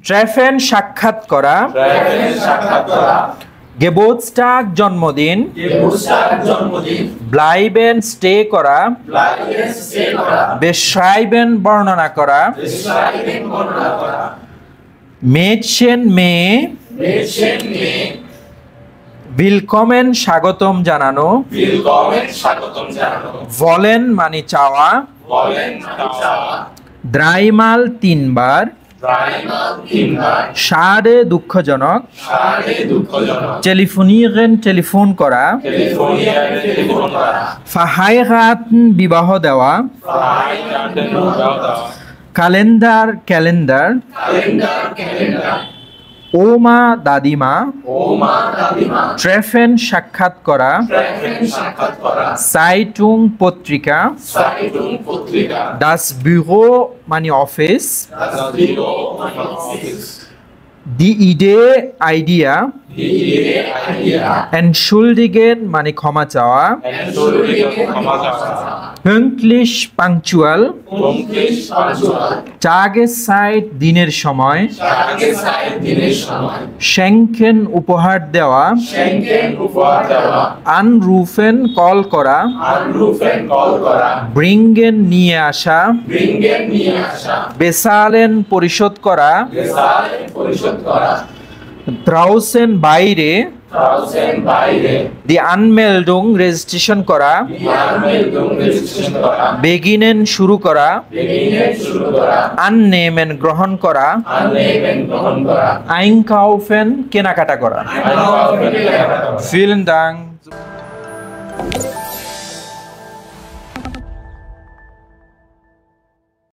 ট্রেফেন সাক্ষাৎ করা, গেবোটস্টাগ জন্মদিন, ব্লাইবেন স্টে করা, বেশরাইবেন বর্ণনা করা, মেডশেন মে, বিলকমেন স্বাগতম জানানো, ভলেন মানে চাওয়া, দ্রাইমাল 3 বার, সারে দুঃখজনক, টেলিফোনিগেন টেলিফোন করা, ফাহাইগাতন বিবাহ দেওয়া, ক্যালেন্ডার ক্যালেন্ডার, ওমা দাদিমা, ট্রেফেন সাক্ষাৎ করা, সাইটুং পত্রিকা, ডাস ব্যুরো মানে অফিস, দি ইডে আইডিয়া, এনশুল্ডিগেন মানে ক্ষমা চাওয়া, পাঙ্কলিশ পাংচুয়াল, টাগেসাইট দিনের সময়, শ্যাঙ্কেন উপহার দেওয়া, আনরুফেন কল করা, ব্রিঙ্গেন নিয়ে আসা, বেসালেন পরিশোধ করা, ড্রাউসেন বাইরে, দি আনমেল্ডুং রেজিস্ট্রেশন করা, বেগিনেন শুরু করা, আননেমেন গ্রহণ করা, আইনকাউফেন কেনাকাটা করা। ভিলেন দাং।